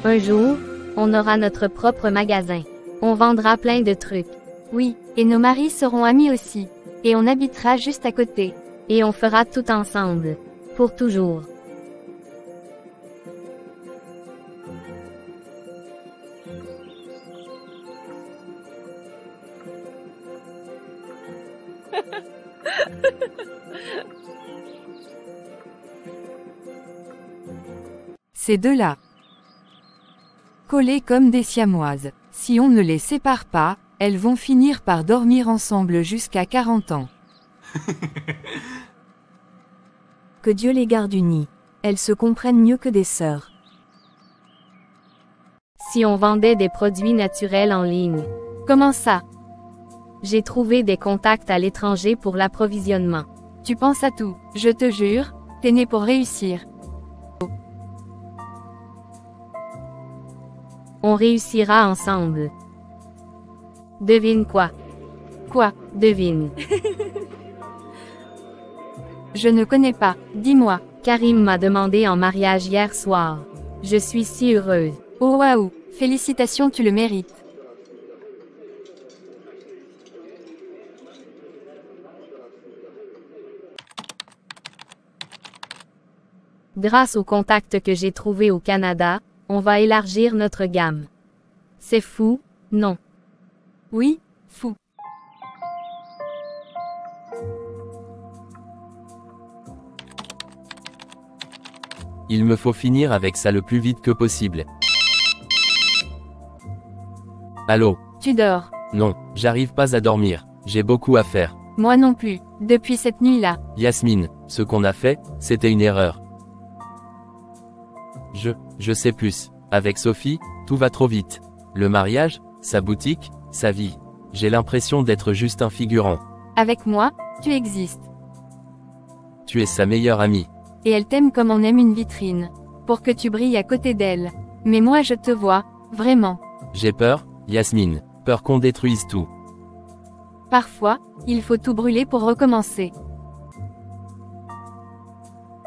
Un jour, on aura notre propre magasin. On vendra plein de trucs. Oui, et nos maris seront amis aussi. Et on habitera juste à côté. Et on fera tout ensemble. Pour toujours. Ces deux-là, collées comme des siamoises, si on ne les sépare pas, elles vont finir par dormir ensemble jusqu'à 40 ans. Que Dieu les garde unies. Elles se comprennent mieux que des sœurs. Si on vendait des produits naturels en ligne. Comment ça? J'ai trouvé des contacts à l'étranger pour l'approvisionnement. Tu penses à tout, je te jure, t'es né pour réussir. On réussira ensemble. Devine quoi? Quoi? Devine. Je ne connais pas, dis-moi. Karim m'a demandé en mariage hier soir. Je suis si heureuse. Oh waouh, félicitations, tu le mérites. Grâce aux contacts que j'ai trouvés au Canada, on va élargir notre gamme. C'est fou, non? Oui, fou. Il me faut finir avec ça le plus vite que possible. Allô? Tu dors. Non, j'arrive pas à dormir. J'ai beaucoup à faire. Moi non plus, depuis cette nuit-là. Yasmine, ce qu'on a fait, c'était une erreur. Je sais plus. Avec Sophie, tout va trop vite. Le mariage, sa boutique, sa vie. J'ai l'impression d'être juste un figurant. Avec moi, tu existes. Tu es sa meilleure amie. Et elle t'aime comme on aime une vitrine. Pour que tu brilles à côté d'elle. Mais moi je te vois, vraiment. J'ai peur, Yasmine. Peur qu'on détruise tout. Parfois, il faut tout brûler pour recommencer.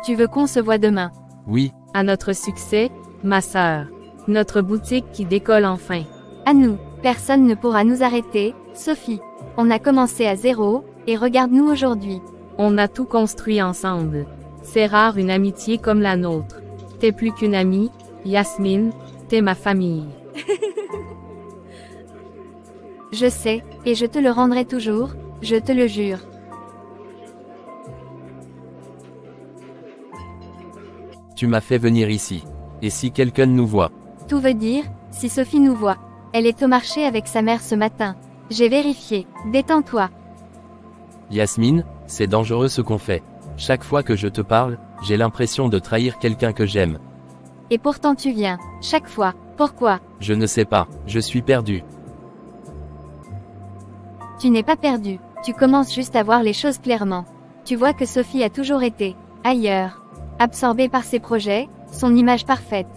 Tu veux qu'on se voit demain? Oui. À notre succès, ma sœur. Notre boutique qui décolle enfin. À nous, personne ne pourra nous arrêter, Sophie. On a commencé à zéro, et regarde-nous aujourd'hui. On a tout construit ensemble. C'est rare une amitié comme la nôtre. T'es plus qu'une amie, Yasmine, t'es ma famille. Je sais, et je te le rendrai toujours, je te le jure. Tu m'as fait venir ici. Et si quelqu'un nous voit? Tout veut dire, si Sophie nous voit. Elle est au marché avec sa mère ce matin. J'ai vérifié. Détends-toi. Yasmine, c'est dangereux ce qu'on fait. Chaque fois que je te parle, j'ai l'impression de trahir quelqu'un que j'aime. Et pourtant tu viens, chaque fois. Pourquoi? Je ne sais pas, je suis perdu. Tu n'es pas perdu, tu commences juste à voir les choses clairement. Tu vois que Sophie a toujours été ailleurs. Absorbée par ses projets, son image parfaite.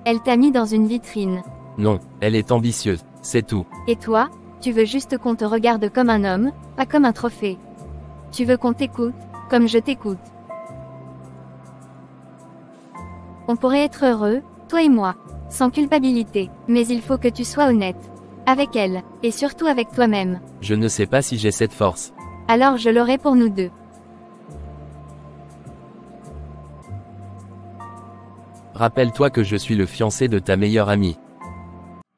Elle t'a mis dans une vitrine. Non, elle est ambitieuse, c'est tout. Et toi, tu veux juste qu'on te regarde comme un homme, pas comme un trophée. Tu veux qu'on t'écoute, comme je t'écoute. On pourrait être heureux, toi et moi, sans culpabilité, mais il faut que tu sois honnête. Avec elle, et surtout avec toi-même. Je ne sais pas si j'ai cette force. Alors je l'aurai pour nous deux. Rappelle-toi que je suis le fiancé de ta meilleure amie.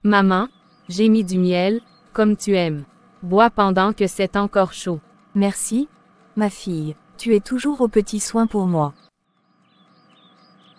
Maman, j'ai mis du miel, comme tu aimes. Bois pendant que c'est encore chaud. Merci, ma fille, tu es toujours aux petits soins pour moi.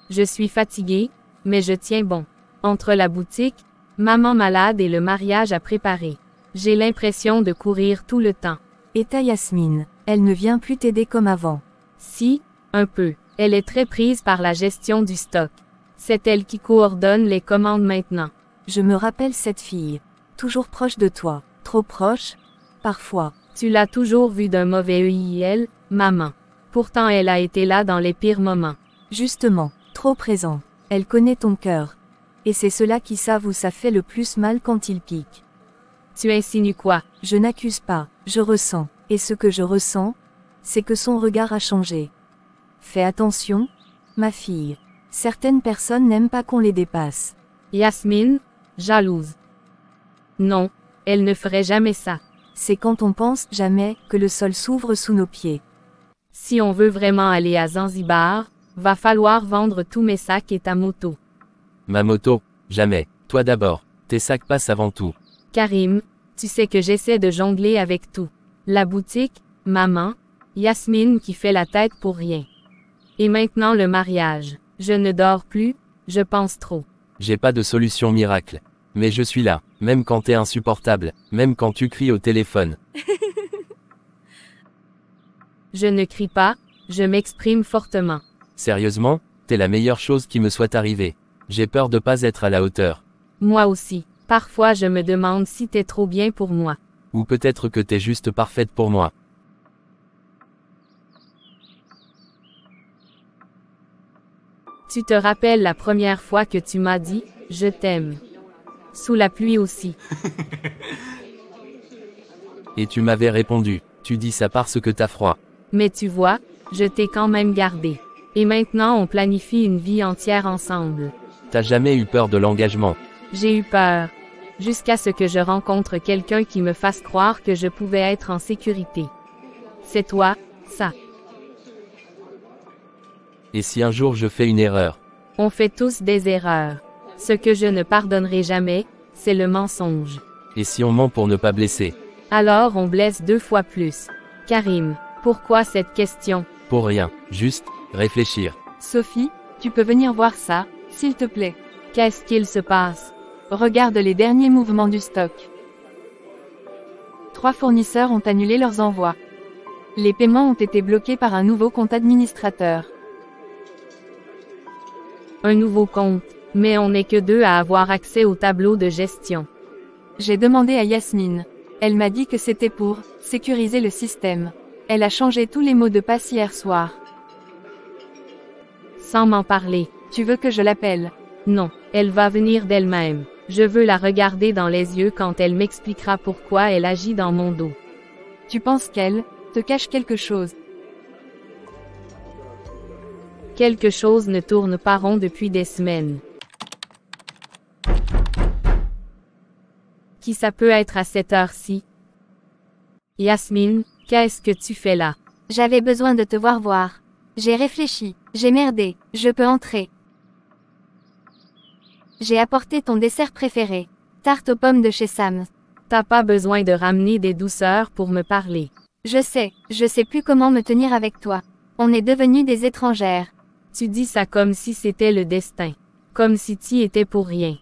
Je suis fatiguée, mais je tiens bon. Entre la boutique, maman malade et le mariage à préparer. J'ai l'impression de courir tout le temps. Et ta Yasmine, elle ne vient plus t'aider comme avant. Si, un peu. Elle est très prise par la gestion du stock. C'est elle qui coordonne les commandes maintenant. Je me rappelle cette fille. Toujours proche de toi. Trop proche, parfois. Tu l'as toujours vue d'un mauvais œil, elle, maman. Pourtant elle a été là dans les pires moments. Justement, trop présent. Elle connaît ton cœur. Et c'est ceux-là qui savent où ça fait le plus mal quand il pique. Tu insinues quoi? Je n'accuse pas, je ressens. Et ce que je ressens, c'est que son regard a changé. Fais attention, ma fille. Certaines personnes n'aiment pas qu'on les dépasse. Yasmine, jalouse. Non, elle ne ferait jamais ça. C'est quand on pense jamais que le sol s'ouvre sous nos pieds. Si on veut vraiment aller à Zanzibar, va falloir vendre tous mes sacs et ta moto. Ma moto, jamais. Toi d'abord. Tes sacs passent avant tout. Karim, tu sais que j'essaie de jongler avec tout. La boutique, maman, Yasmine qui fait la tête pour rien. Et maintenant le mariage. Je ne dors plus, je pense trop. J'ai pas de solution miracle. Mais je suis là, même quand t'es insupportable, même quand tu cries au téléphone. Je ne crie pas, je m'exprime fortement. Sérieusement, t'es la meilleure chose qui me soit arrivée. J'ai peur de pas être à la hauteur. Moi aussi. Parfois je me demande si t'es trop bien pour moi. Ou peut-être que t'es juste parfaite pour moi. Tu te rappelles la première fois que tu m'as dit « Je t'aime ». Sous la pluie aussi. Et tu m'avais répondu, tu dis ça parce que t'as froid. Mais tu vois, je t'ai quand même gardé. Et maintenant on planifie une vie entière ensemble. T'as jamais eu peur de l'engagement. J'ai eu peur. Jusqu'à ce que je rencontre quelqu'un qui me fasse croire que je pouvais être en sécurité. C'est toi, ça. Et si un jour je fais une erreur? On fait tous des erreurs. Ce que je ne pardonnerai jamais, c'est le mensonge. Et si on ment pour ne pas blesser? Alors on blesse 2 fois plus. Karim, pourquoi cette question? Pour rien, juste, réfléchir. Sophie, tu peux venir voir ça, s'il te plaît. Qu'est-ce qu'il se passe? Regarde les derniers mouvements du stock. 3 fournisseurs ont annulé leurs envois. Les paiements ont été bloqués par un nouveau compte administrateur. Un nouveau compte. Mais on n'est que 2 à avoir accès au tableau de gestion. J'ai demandé à Yasmine. Elle m'a dit que c'était pour sécuriser le système. Elle a changé tous les mots de passe hier soir. Sans m'en parler. Tu veux que je l'appelle? Non, elle va venir d'elle-même. Je veux la regarder dans les yeux quand elle m'expliquera pourquoi elle agit dans mon dos. Tu penses qu'elle te cache quelque chose? Quelque chose ne tourne pas rond depuis des semaines. Qui ça peut être à cette heure-ci? Yasmine, qu'est-ce que tu fais là? J'avais besoin de te voir. J'ai réfléchi, j'ai merdé, je peux entrer. J'ai apporté ton dessert préféré. Tarte aux pommes de chez Sam. T'as pas besoin de ramener des douceurs pour me parler. Je sais plus comment me tenir avec toi. On est devenus des étrangères. Tu dis ça comme si c'était le destin. Comme si t'y étais pour rien.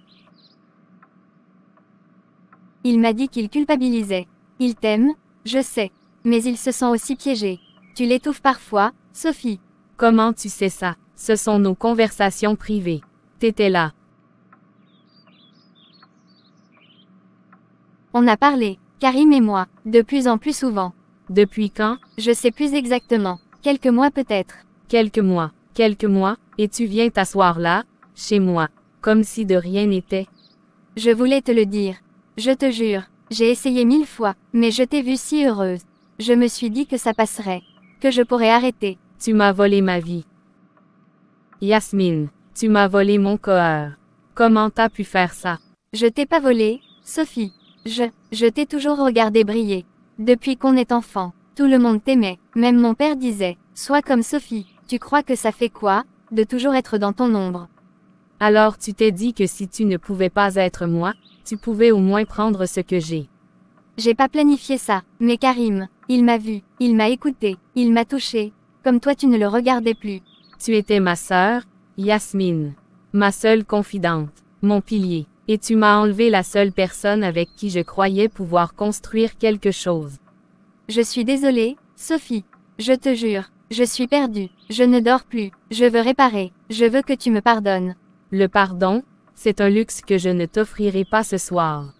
Il m'a dit qu'il culpabilisait. Il t'aime, je sais. Mais il se sent aussi piégé. Tu l'étouffes parfois, Sophie. Comment tu sais ça? Ce sont nos conversations privées. T'étais là. On a parlé, Karim et moi, de plus en plus souvent. Depuis quand? Je sais plus exactement. Quelques mois peut-être. Quelques mois, et tu viens t'asseoir là, chez moi, comme si de rien n'était. Je voulais te le dire. Je te jure, j'ai essayé 1000 fois, mais je t'ai vue si heureuse. Je me suis dit que ça passerait, que je pourrais arrêter. Tu m'as volé ma vie. Yasmine, tu m'as volé mon cœur. Comment t'as pu faire ça? Je t'ai pas volé, Sophie. Je t'ai toujours regardé briller. Depuis qu'on est enfant, tout le monde t'aimait, même mon père disait, sois comme Sophie. Tu crois que ça fait quoi, de toujours être dans ton ombre? Alors tu t'es dit que si tu ne pouvais pas être moi, tu pouvais au moins prendre ce que j'ai. J'ai pas planifié ça, mais Karim, il m'a vu, il m'a écouté, il m'a touché, comme toi tu ne le regardais plus. Tu étais ma sœur, Yasmine. Ma seule confidente, mon pilier. Et tu m'as enlevé la seule personne avec qui je croyais pouvoir construire quelque chose. Je suis désolée, Sophie. Je te jure, je suis perdue, je ne dors plus, je veux réparer, je veux que tu me pardonnes. Le pardon, c'est un luxe que je ne t'offrirai pas ce soir.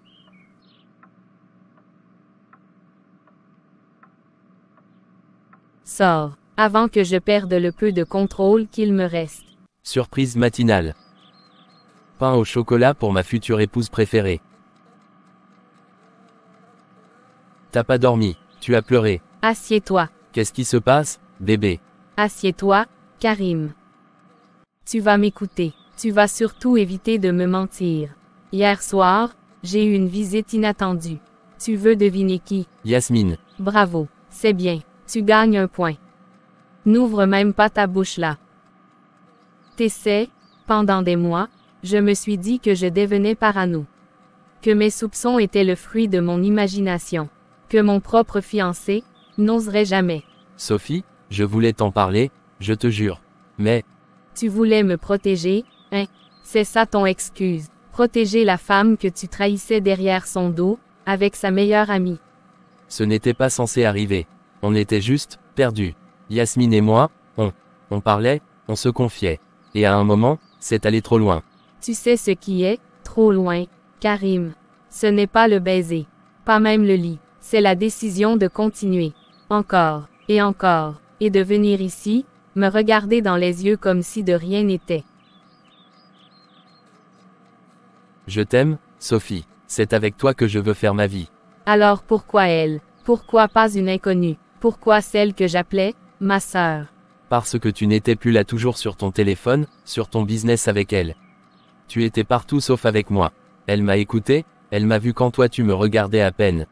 Sors, avant que je perde le peu de contrôle qu'il me reste. Surprise matinale. Pain au chocolat pour ma future épouse préférée. T'as pas dormi, tu as pleuré. Assieds-toi. Qu'est-ce qui se passe, bébé? Assieds-toi, Karim. Tu vas m'écouter. Tu vas surtout éviter de me mentir. Hier soir, j'ai eu une visite inattendue. Tu veux deviner qui? Yasmine. Bravo, c'est bien, tu gagnes un point. N'ouvre même pas ta bouche là. T'essaies, pendant des mois, je me suis dit que je devenais parano. Que mes soupçons étaient le fruit de mon imagination. Que mon propre fiancé n'oserait jamais. Sophie, je voulais t'en parler, je te jure. Mais, Tu voulais me protéger, hein? C'est ça ton excuse. Protéger la femme que tu trahissais derrière son dos, avec sa meilleure amie. ce n'était pas censé arriver. On était juste, perdus. Yasmine et moi, on parlait, on se confiait. Et à un moment, c'est allé trop loin. Tu sais ce qui est, trop loin, Karim. Ce n'est pas le baiser. Pas même le lit. C'est la décision de continuer. Encore, et de venir ici, me regarder dans les yeux comme si de rien n'était. Je t'aime, Sophie. C'est avec toi que je veux faire ma vie. Alors pourquoi elle? Pourquoi pas une inconnue? Pourquoi celle que j'appelais, ma sœur? Parce que tu n'étais plus là toujours sur ton téléphone, sur ton business avec elle. Tu étais partout sauf avec moi. Elle m'a écouté, elle m'a vu quand toi tu me regardais à peine.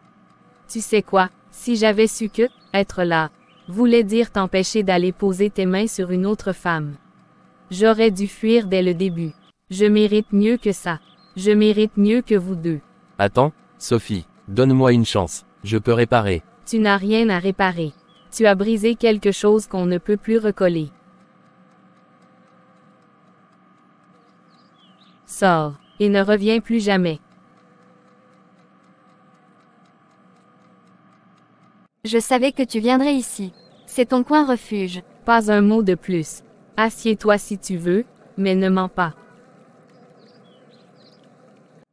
Tu sais quoi? Si j'avais su que, être là, voulait dire t'empêcher d'aller poser tes mains sur une autre femme. J'aurais dû fuir dès le début. Je mérite mieux que ça. Je mérite mieux que vous deux. Attends, Sophie, donne-moi une chance, je peux réparer. Tu n'as rien à réparer. Tu as brisé quelque chose qu'on ne peut plus recoller. Sors, et ne reviens plus jamais. Je savais que tu viendrais ici. C'est ton coin refuge. Pas un mot de plus. Assieds-toi si tu veux, mais ne mens pas.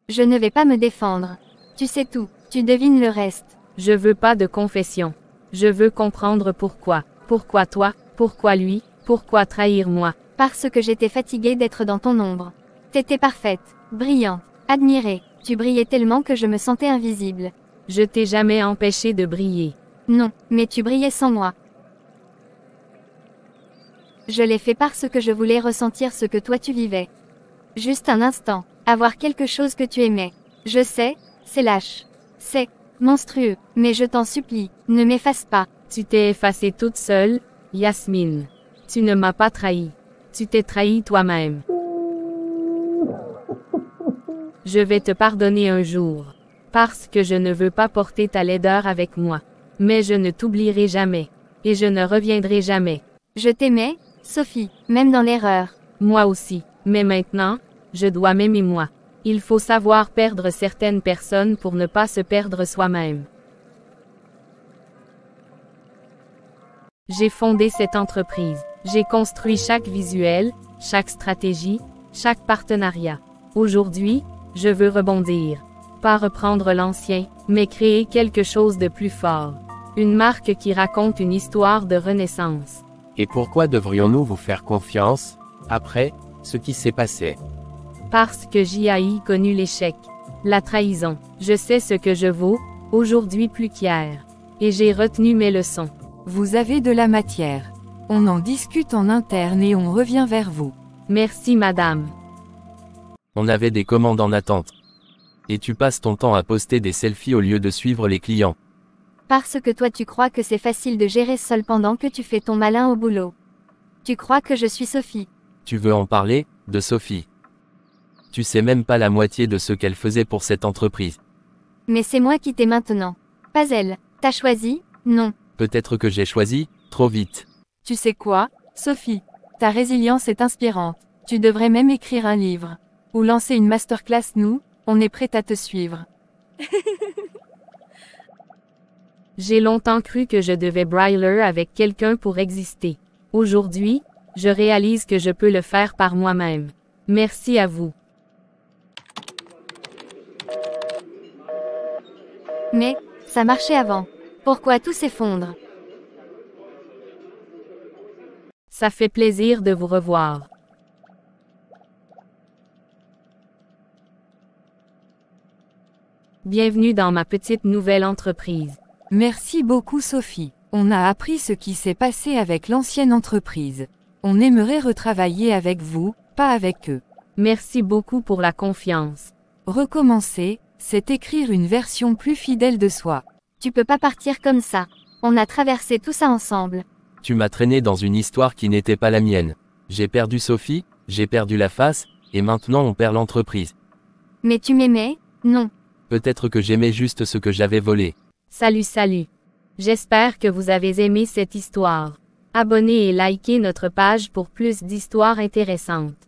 Je ne vais pas me défendre. Tu sais tout, tu devines le reste. Je veux pas de confession. Je veux comprendre pourquoi. Pourquoi toi, pourquoi lui, pourquoi trahir moi. Parce que j'étais fatiguée d'être dans ton ombre. T'étais parfaite, brillante, admirée. Tu brillais tellement que je me sentais invisible. Je t'ai jamais empêché de briller. Non, mais tu brillais sans moi. Je l'ai fait parce que je voulais ressentir ce que toi tu vivais. Juste un instant, avoir quelque chose que tu aimais. Je sais, c'est lâche. C'est monstrueux, mais je t'en supplie, ne m'efface pas. Tu t'es effacée toute seule, Yasmine. Tu ne m'as pas trahi. Tu t'es trahi toi-même. Je vais te pardonner un jour. Parce que je ne veux pas porter ta laideur avec moi. Mais je ne t'oublierai jamais. Et je ne reviendrai jamais. Je t'aimais, Sophie, même dans l'erreur. Moi aussi. Mais maintenant, je dois m'aimer moi. Il faut savoir perdre certaines personnes pour ne pas se perdre soi-même. J'ai fondé cette entreprise. J'ai construit chaque visuel, chaque stratégie, chaque partenariat. Aujourd'hui, je veux rebondir. Pas reprendre l'ancien, mais créer quelque chose de plus fort. Une marque qui raconte une histoire de renaissance. Et pourquoi devrions-nous vous faire confiance, après ce qui s'est passé? Parce que j'y connu l'échec, la trahison. Je sais ce que je vaux, aujourd'hui plus qu'hier. Et j'ai retenu mes leçons. Vous avez de la matière. On en discute en interne et on revient vers vous. Merci madame. On avait des commandes en attente. Et tu passes ton temps à poster des selfies au lieu de suivre les clients. Parce que toi tu crois que c'est facile de gérer seul pendant que tu fais ton malin au boulot. Tu crois que je suis Sophie. Tu veux en parler, de Sophie? Tu sais même pas la moitié de ce qu'elle faisait pour cette entreprise. Mais c'est moi qui t'ai maintenant. Pas elle. T'as choisi? Non. Peut-être que j'ai choisi, trop vite. Tu sais quoi, Sophie? Ta résilience est inspirante. Tu devrais même écrire un livre. Ou lancer une masterclass. Nous, on est prêt à te suivre. J'ai longtemps cru que je devais broiler avec quelqu'un pour exister. Aujourd'hui, je réalise que je peux le faire par moi-même. Merci à vous. Mais, ça marchait avant. Pourquoi tout s'effondre? Ça fait plaisir de vous revoir. Bienvenue dans ma petite nouvelle entreprise. Merci beaucoup Sophie. On a appris ce qui s'est passé avec l'ancienne entreprise. On aimerait retravailler avec vous, pas avec eux. Merci beaucoup pour la confiance. Recommencer, c'est écrire une version plus fidèle de soi. Tu peux pas partir comme ça. On a traversé tout ça ensemble. Tu m'as traîné dans une histoire qui n'était pas la mienne. J'ai perdu Sophie, j'ai perdu la face, et maintenant on perd l'entreprise. Mais tu m'aimais? Non. Peut-être que j'aimais juste ce que j'avais volé. Salut. J'espère que vous avez aimé cette histoire. Abonnez et likez notre page pour plus d'histoires intéressantes.